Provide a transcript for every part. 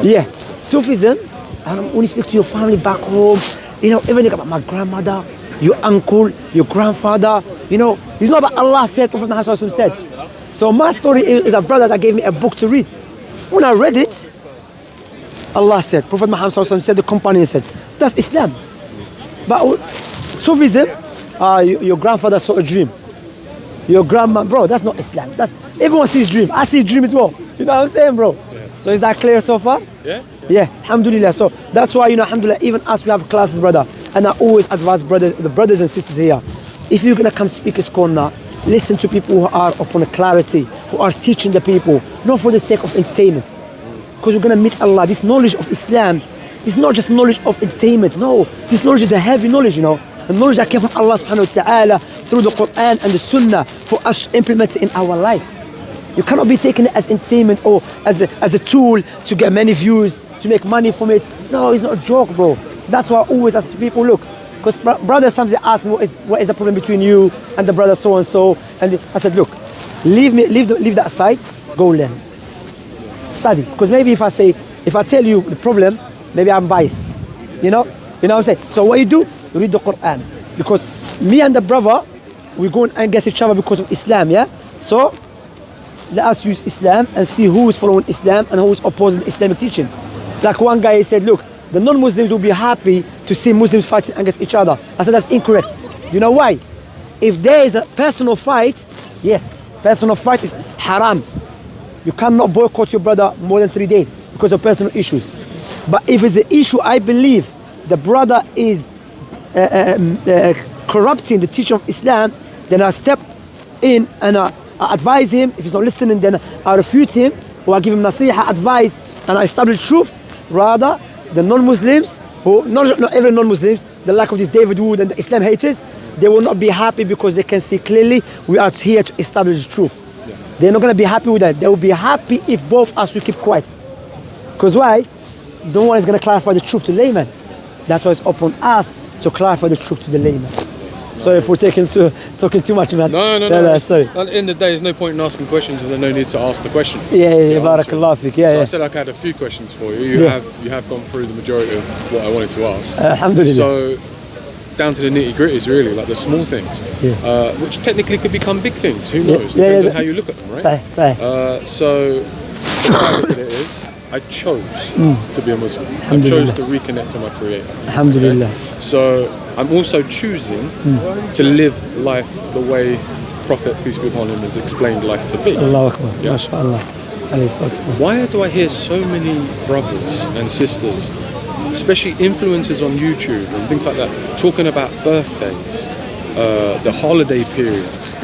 Yeah, Sufism, and when you speak to your family back home, you know, everything about my grandmother, your uncle, your grandfather, you know, it's not about Allah said, Prophet Muhammad said. So my story is a brother that gave me a book to read. When I read it, Allah said, Prophet Muhammad said, the companion said, that's Islam. But Sufism, your grandfather saw a dream. Your grandma, bro, that's not Islam. That's everyone sees dream. I see dream as well. You know what I'm saying, bro? Yeah. So is that clear so far? Yeah. Yeah, alhamdulillah. So that's why, you know, alhamdulillah, even us, we have classes, brother. And I always advise the brothers and sisters here, if you're gonna come Speaker's Corner, listen to people who are upon a clarity, who are teaching the people, not for the sake of entertainment. Because we're gonna meet Allah. This knowledge of Islam is not just knowledge of entertainment. No, this knowledge is a heavy knowledge, you know. The knowledge that came from Allah subhanahu wa ta'ala through the Quran and the Sunnah for us to implement it in our life. You cannot be taking it as entertainment or as a tool to get many views, to make money from it. No, it's not a joke, bro. That's why I always ask people, look, because brothers sometimes ask me, what is the problem between you and the brother so and so? And I said, look, leave that aside, go learn. Study. Because maybe if I tell you the problem, maybe I'm biased. You know what I'm saying? So what you do, you read the Quran. Because me and the brother, we go against each other because of Islam, yeah? So let us use Islam and see who is following Islam and who is opposing Islamic teaching. Like one guy said, look, the non-Muslims will be happy to see Muslims fighting against each other. I said that's incorrect. You know why? If there is a personal fight, yes, personal fight is haram. You cannot boycott your brother more than 3 days because of personal issues. But if it's an issue, I believe the brother is corrupting the teaching of Islam, then I step in and I advise him. If he's not listening, then I refute him, or I give him nasiha, advice, and I establish truth. Rather, the non-Muslims, who not every non-Muslims, the like of this David Wood and the Islam haters, they will not be happy because they can see clearly we are here to establish the truth. Yeah. They're not going to be happy with that. They will be happy if both us will keep quiet. Because why? No one is going to clarify the truth to layman. That's why it's upon us to clarify the truth to the layman. Sorry if we're talking too much, man. No. Sorry. At the end of the day, there's no point in asking questions and there's no need to ask the questions. Yeah, barakallah fiqh. Yeah, so yeah. I said I had a few questions for you. You have gone through the majority of what I wanted to ask. Alhamdulillah. So down to the nitty-gritties, really, like the small things, which technically could become big things. Who knows? Depends on how you look at them, right? So the way I look at it is, I chose to be a Muslim. I chose to reconnect to my Creator. Alhamdulillah. Okay? So I'm also choosing to live life the way Prophet, peace be upon him, has explained life to be. Allahu Akbar. MashaAllah. Why do I hear so many brothers and sisters, especially influencers on YouTube and things like that, talking about birthdays, the holiday periods,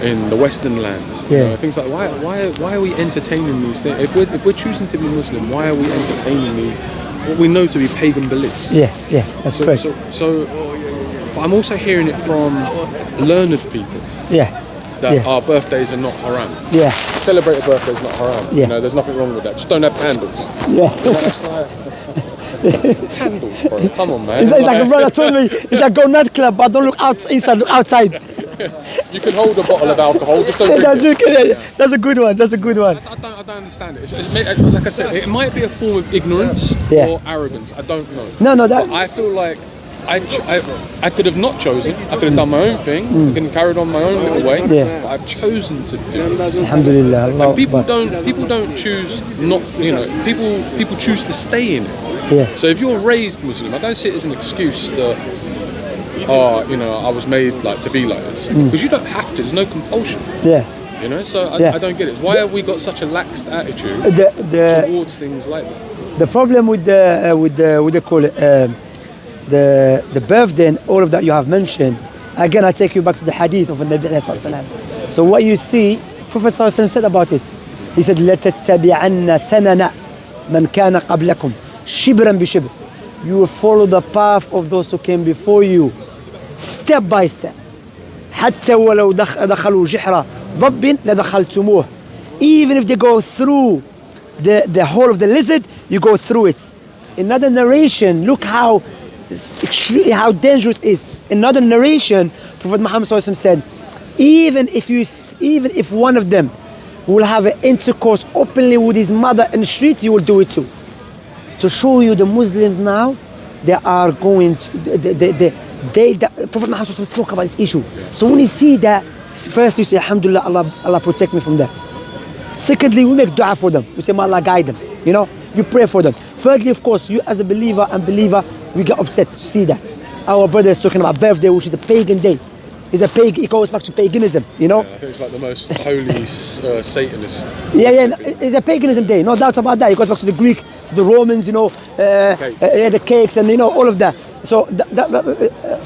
in the Western lands, you know, things like why are we entertaining these things? If we're choosing to be Muslim, why are we entertaining these what we know to be pagan beliefs? That's correct. So but I'm also hearing it from learned people. That our birthdays are not haram. To celebrate a birthday is not haram. You know, there's nothing wrong with that. Just don't have candles. Candles, bro. Come on, man. It's like a brother told me, it's like go nightclub, but don't look inside, look outside. You can hold a bottle of alcohol, just don't drink it. That's a good one. I don't understand it. Like I said, it might be a form of ignorance or arrogance. I don't know. No. But I feel like I could have not chosen. I could have done my own thing. I could have carried on my own little way. But I've chosen to do this. Alhamdulillah. And people don't choose not. You know, people choose to stay in it. So if you're raised Muslim, I don't see it as an excuse that. You know, I was made like to be like this, because you don't have to. There's no compulsion. You know, so I don't get it. Why have we got such a laxed attitude towards things like that? The problem with the call it the birthday and all of that you have mentioned. Again, I take you back to the hadith of the Nabi sallallahu alaihi wasallam. So what you see, Prophet sallallahu alaihi wasallam said about it. He said, لَتَتَّبِعَنَّ سَنَنَ مَنْ كَانَ قَبْلَكُمْ شِبْرًا بِشِبْرٍ. You will follow the path of those who came before you, step by step. حتى ولو دخلوا جحر ضب لدخلتموه. Even if they go through the hole of the lizard, you go through it. Another narration, look how dangerous it is. Another narration, Prophet Muhammad said, even if one of them who will have an intercourse openly with his mother in the street, you will do it too. To show you the Muslims now, they are going to, the Prophet Muhammad spoke about this issue. So when you see that, first you say, Alhamdulillah, Allah protect me from that. Secondly, we make dua for them. We say, may Allah guide them. You know, you pray for them. Thirdly, of course, you as a believer and believer, we get upset to see that. Our brother is talking about birthday, which is a pagan day. It's a pagan, it goes back to paganism, you know? Yeah, I think it's like the most holy Satanist. Yeah, it's a paganism day, no doubt about that. It goes back to the Greek, to the Romans, you know, the cakes and, you know, all of that. So,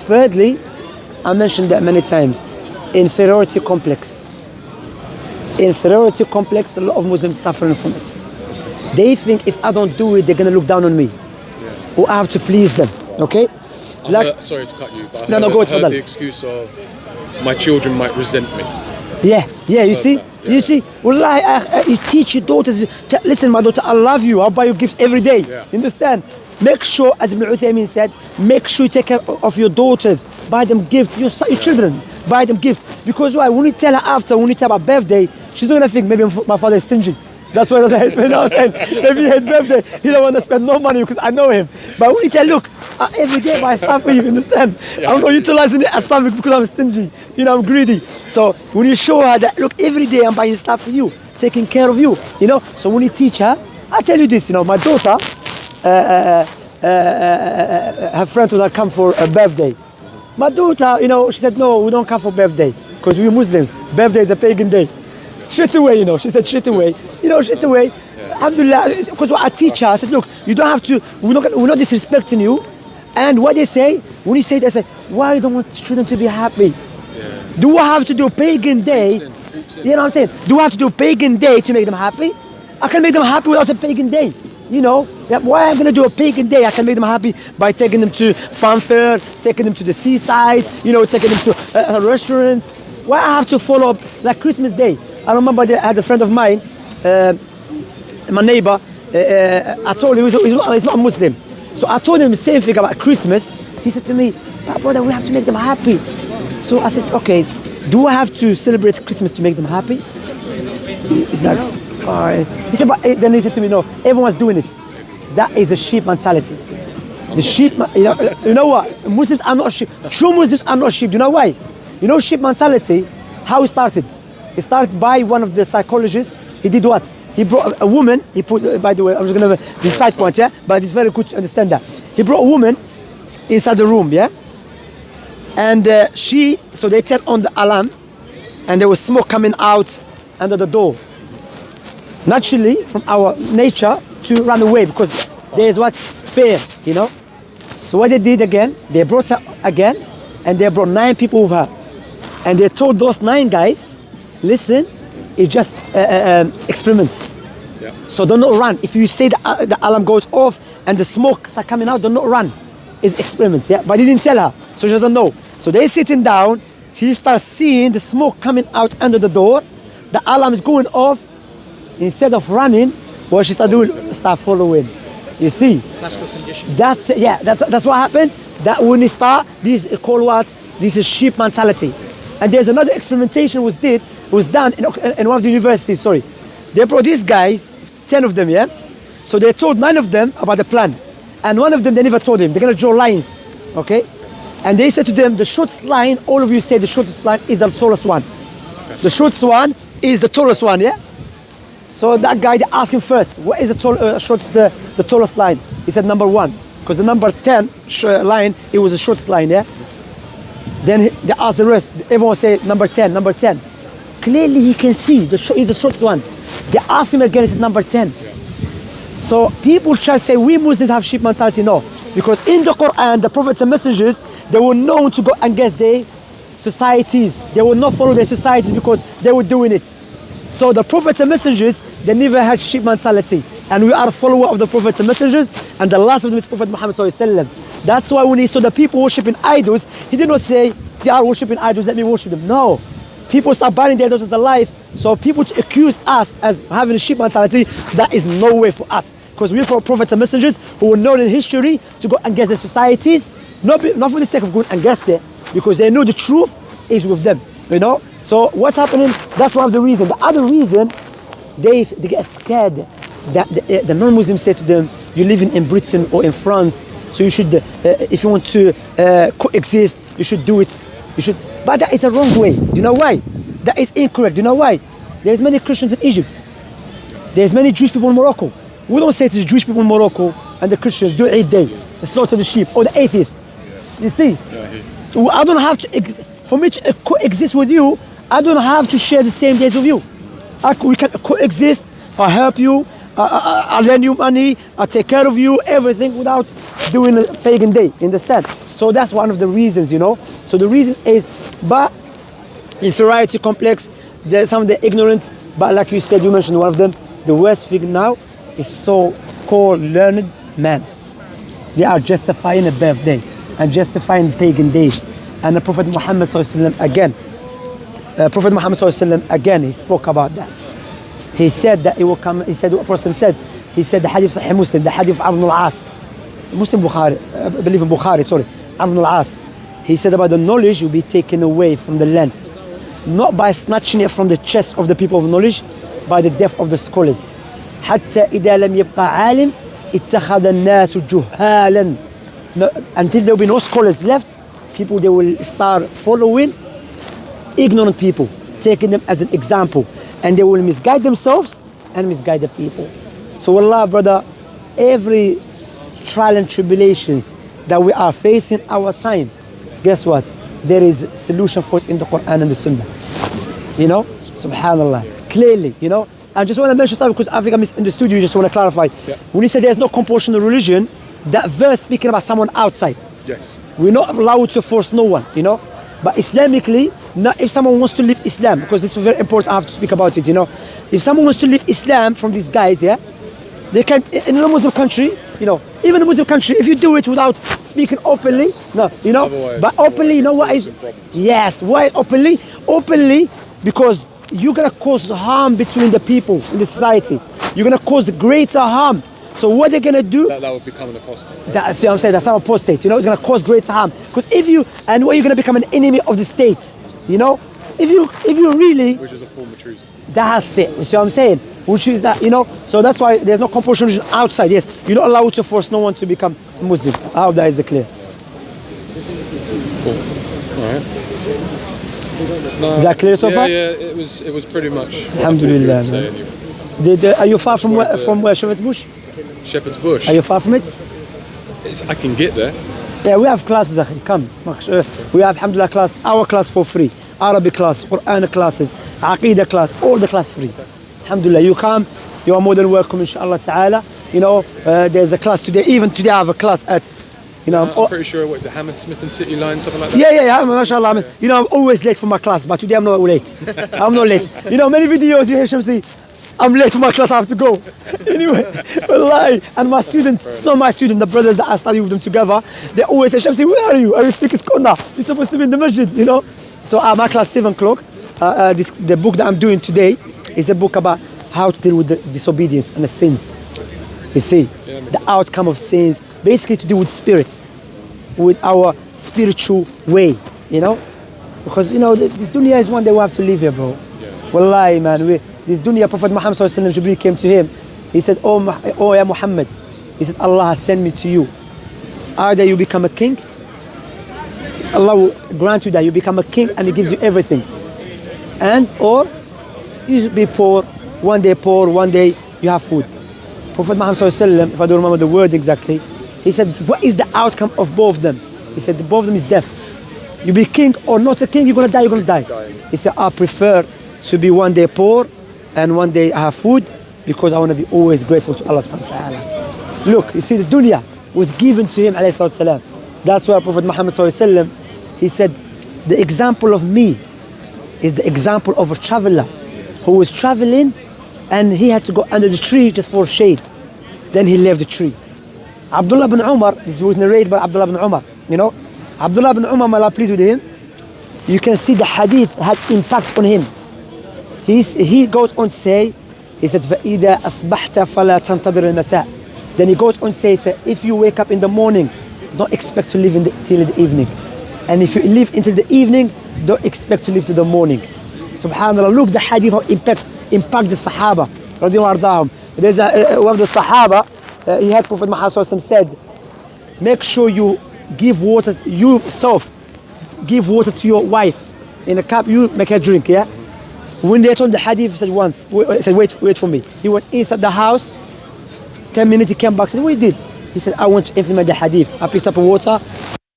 thirdly, I mentioned that many times, inferiority complex. Inferiority complex, a lot of Muslims suffering from it. They think if I don't do it, they're going to look down on me. Yeah. Or I have to please them, okay? Sorry to cut you, but I heard the excuse of my children might resent me. Yeah, you see? Yeah. You see? Wallahi, you teach your daughters, listen my daughter, I love you, I'll buy you gifts every day. Yeah. You understand? Make sure, as Ibn Uthaymin said, make sure you take care of your daughters. Buy them gifts, your children, buy them gifts. Because why? When you tell her when you tell her about birthday, she's not going to think maybe my father is stingy. That's why he doesn't hate me. You know what I'm saying? Maybe he hates birthday. He don't want to spend no money because I know him. But when you tell, look, every day I buy stuff for you, understand? I'm not utilizing it as something because I'm stingy. You know, I'm greedy. So when you show her that, look, every day I'm buying stuff for you, taking care of you, you know? So when you teach her, I tell you this, you know, my daughter, her friend was like, come for a birthday. My daughter, you know, she said, no, we don't come for birthday because we're Muslims. Birthday is a pagan day. Straight away, you know, she said straight away. You know, straight away. Yeah. Alhamdulillah, because I teach her, I said, look, you don't have to, we're not disrespecting you. And what they say, when you say, they say, why you don't want children to be happy? Yeah. Do I have to do a pagan day? You know what I'm saying? Do I have to do a pagan day to make them happy? I can make them happy without a pagan day. You know, why am I going to do a pagan day? I can make them happy by taking them to fanfare, taking them to the seaside, you know, taking them to a restaurant. Why I have to follow up like Christmas Day? I remember I had a friend of mine, my neighbor, I told him he's not a Muslim. So I told him the same thing about Christmas. He said to me, brother, we have to make them happy. So I said, okay, do I have to celebrate Christmas to make them happy? He's like, all right. He said, but then he said to me, no, everyone's doing it. That is a sheep mentality. The sheep, you know what? Muslims are not sheep. True Muslims are not sheep. Do you know why? You know sheep mentality, how it started? It started by one of the psychologists. He did what? He brought a woman. He put, by the way, I'm just going to have this side point, yeah? But it's very good to understand that. He brought a woman inside the room, yeah? And so they turned on the alarm and there was smoke coming out under the door. Naturally, from our nature, to run away because there is what? Fear, you know? So what they did again, they brought her again and they brought 9 people with her. And they told those 9 guys, listen, it's just experiment. Yeah. So do not run. If you say the alarm goes off and the smoke starts coming out, do not run. It's experiment, yeah? But he didn't tell her, so she doesn't know. So they're sitting down, she starts seeing the smoke coming out under the door, the alarm is going off. Instead of running, what she started doing, start following. You see? Classical condition. That's what happened. That when they start, this is called what? This is sheep mentality. And there's another experimentation was done in one of the universities, sorry. They brought these guys, 10 of them, yeah? So they told 9 of them about the plan. And one of them, they never told him. They're going to draw lines, okay? And they said to them, the shortest line, all of you say the shortest line is the tallest one. Okay. The shortest one is the tallest one, yeah? So that guy, they asked him first, what is the tallest line? He said number 1. Because the number 10 line, it was the shortest line, yeah? Then they asked the rest. Everyone say number 10, number 10. Clearly he can see he's the shortest one. They asked him again, he said number 10. Yeah. So people try to say we Muslims have sheep mentality. No. Because in the Quran, the prophets and messengers, they were known to go against their societies. They would not follow their societies because they were doing it. So the prophets and messengers, they never had sheep mentality. And we are a follower of the prophets and messengers, and the last of them is Prophet Muhammad ﷺ. That's why when he saw the people worshipping idols, he did not say, they are worshipping idols, let me worship them. No. People start burning their daughters alive. So people to accuse us as having a sheep mentality, that is no way for us. Because we follow prophets and messengers who were known in history to go against their societies, not for the sake of going against it, because they know the truth is with them, you know? So what's happening, that's one of the reasons. The other reason they get scared that the non-Muslims say to them, you're living in Britain or in France, so you should, if you want to coexist, you should do it. You should, but that is a wrong way. Do you know why? That is incorrect. Do you know why? There's many Christians in Egypt. There's many Jewish people in Morocco. We don't say to the Jewish people in Morocco and the Christians, do Eid Day, slaughter the sheep, or the atheists. You see? So I don't have to, for me to coexist with you, I don't have to share the same days with you. We can coexist, I help you, I lend you money, I take care of you, everything without doing a pagan day, understand? So that's one of the reasons, you know. So the reasons is, but inferiority complex, there's some of the ignorance, but like you said, you mentioned one of them, the worst thing now is so-called learned men. They are justifying a birthday and justifying pagan days. And the Prophet Muhammad again, again, he spoke about that. He said that it will come, he said, what Prophet said, he said the hadith Sahih Muslim, the hadith of Amr ibn al-As, Muslim Bukhari, I believe in Bukhari, sorry, Amr ibn al-As. He said about the knowledge will be taken away from the land, not by snatching it from the chest of the people of knowledge, by the death of the scholars. حتى إذا لم يبقى عالم اتخذ الناس جهالا. Until there will be no scholars left, people they will start following ignorant people, taking them as an example, and they will misguide themselves and misguide the people. So Allah, brother, every trial and tribulations that we are facing our time, guess what? There is a solution for it in the Quran and the Sunnah. You know, subhanallah, clearly, you know. I just want to mention something because I think I misunderstood you, just want to clarify. Yeah. When you say there's no compulsion in religion, that verse speaking about someone outside. Yes. We're not allowed to force no one, you know. But Islamically, not if someone wants to live Islam, because this is very important, I have to speak about it, you know. If someone wants to live Islam from these guys, yeah, they can, in a Muslim country, you know, even a Muslim country, if you do it without speaking openly, no, you know, but openly, you know what is, yes, why openly? Openly, because you're gonna cause harm between the people in the society. You're gonna cause greater harm. So what they're gonna do? That would become an apostate. That's what I'm saying. That's how apostate. You know, it's gonna cause greater harm. Because if you and what you're gonna become an enemy of the state. You know, if you really. Which is a form of treason. That's it. You see what I'm saying? Which is that, you know. So that's why there's no compulsion outside. Yes, you're not allowed to force no one to become Muslim. I hope that is clear. Cool. All right. No, Is that clear so far? Yeah, it was pretty much. Alhamdulillah. Are you far from where Shepherd's Bush? Shepherd's Bush. Are you far from it? I can get there. Yeah, we have classes, akhi. Come. We have, alhamdulillah, class, our class for free. Arabic class, Quran classes, Aqidah class, all the class free. Alhamdulillah, you come, you are more than welcome, inshallah ta'ala. You know, there's a class today, even today I have a class at, you know. I'm pretty sure, what is it, Hammersmith and City Line, something like that? Yeah, mashallah. I mean, you know, I'm always late for my class, but today I'm not late. I'm not late. You know, many videos you hear Shamsi, I'm late for my class, I have to go. Anyway, wallahi, and my students, not my students, the brothers that I study with them together, they always say, Shamsi, where are you? Are you speaking Qur'an? You're supposed to be in the masjid, you know? So my class 7 o'clock, the book that I'm doing today is a book about how to deal with the disobedience and the sins. You see, the outcome of sins, basically to do with spirit, with our spiritual way, you know? Because, you know, this dunya is one day we have to live here, bro. Wallahi, man, this dunya, Prophet Muhammad sallallahu alaihi wasallam, Jibreel came to him. He said, oh, ya Muhammad. He said, Allah has sent me to you. Either you become a king, Allah will grant you that you become a king and He gives you everything. And, or you be poor, one day you have food. Prophet Muhammad sallallahu alaihi wasallam, if I don't remember the word exactly, he said, what is the outcome of both of them? He said, both of them is death. You be king or not a king, you're gonna die. He said, I prefer to be one day poor and one day I have food because I want to be always grateful to Allah subhanahu wa ta'ala. Look, you see, the dunya was given to him, alayhi salatu salam. That's why Prophet Muhammad sallallahu alaihi wasallam, he said, the example of me is the example of a traveler who was traveling and he had to go under the tree just for shade. Then he left the tree. Abdullah ibn Umar, this was narrated by Abdullah ibn Umar, you know. Abdullah ibn Umar, may Allah please with him, you can see the hadith had impact on him. He goes on to say, he said, فَإِذَا أَصْبَحْتَ فَلَا تَنْتَظِرِ الْمَسَاءِ. Then he goes on to say, if you wake up in the morning, don't expect to live till the evening. And if you live until the evening, don't expect to live till the morning. Subhanallah, look the hadith how impact the Sahaba. رضي الله عنهم. There's one of the Sahaba, he had Prophet Muhammad said, make sure you give water, yourself, give water to your wife. In a cup, you make her drink, yeah? When they told the hadith, he said once, he said, wait for me. He went inside the house, 10 minutes, he came back, said, what you did? He said, I want to implement the hadith. I picked up a water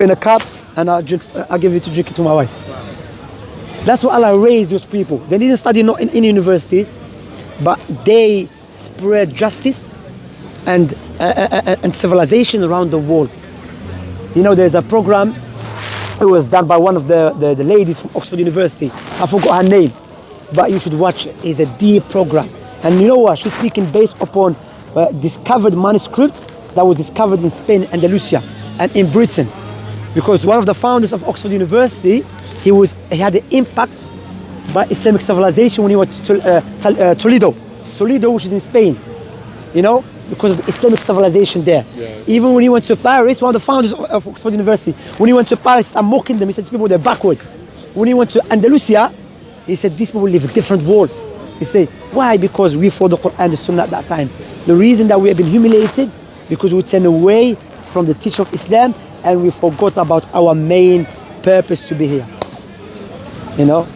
in a cup, and I give it to drink it to my wife. That's what Allah raised those people. They didn't study not in universities, but they spread justice and civilization around the world. You know, there's a program, it was done by one of the ladies from Oxford University. I forgot her name, but you should watch it. It's a deep program. And you know what? She's speaking based upon discovered manuscripts that was discovered in Spain, Andalusia, and in Britain. Because one of the founders of Oxford University, he had an impact by Islamic civilization when he went to Toledo, which is in Spain, you know, because of the Islamic civilization there. Yeah. Even when he went to Paris, one of the founders of Oxford University, when he went to Paris, I'm mocking them, he said, these people, they're backward. When he went to Andalusia, he said, these people live a different world. He said, why? Because we followed the Quran and the Sunnah at that time. The reason that we have been humiliated, because we turned away from the teaching of Islam and we forgot about our main purpose to be here. You know?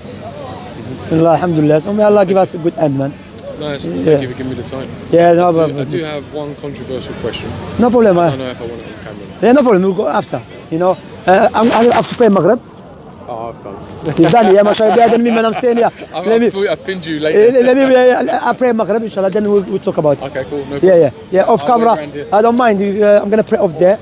Alhamdulillah. So may Allah give us a good end, man. Nice. Yeah. Thank you for giving me the time. Yeah, no I problem. do have one controversial question. No problem, I man. don't know if I want it on camera. Yeah, no problem. We'll go after. You know? I have to pray Maghrib. Oh, I've done. You've done it, yeah, mashallah. Better than me, man. I'm saying, yeah. I pinned you later. Let me I pray Maghrib, inshallah, then we'll talk about it. Okay, cool. No Yeah, problem. yeah. Yeah, off I'll wait camera. around here. I don't mind. I'm going to pray off there.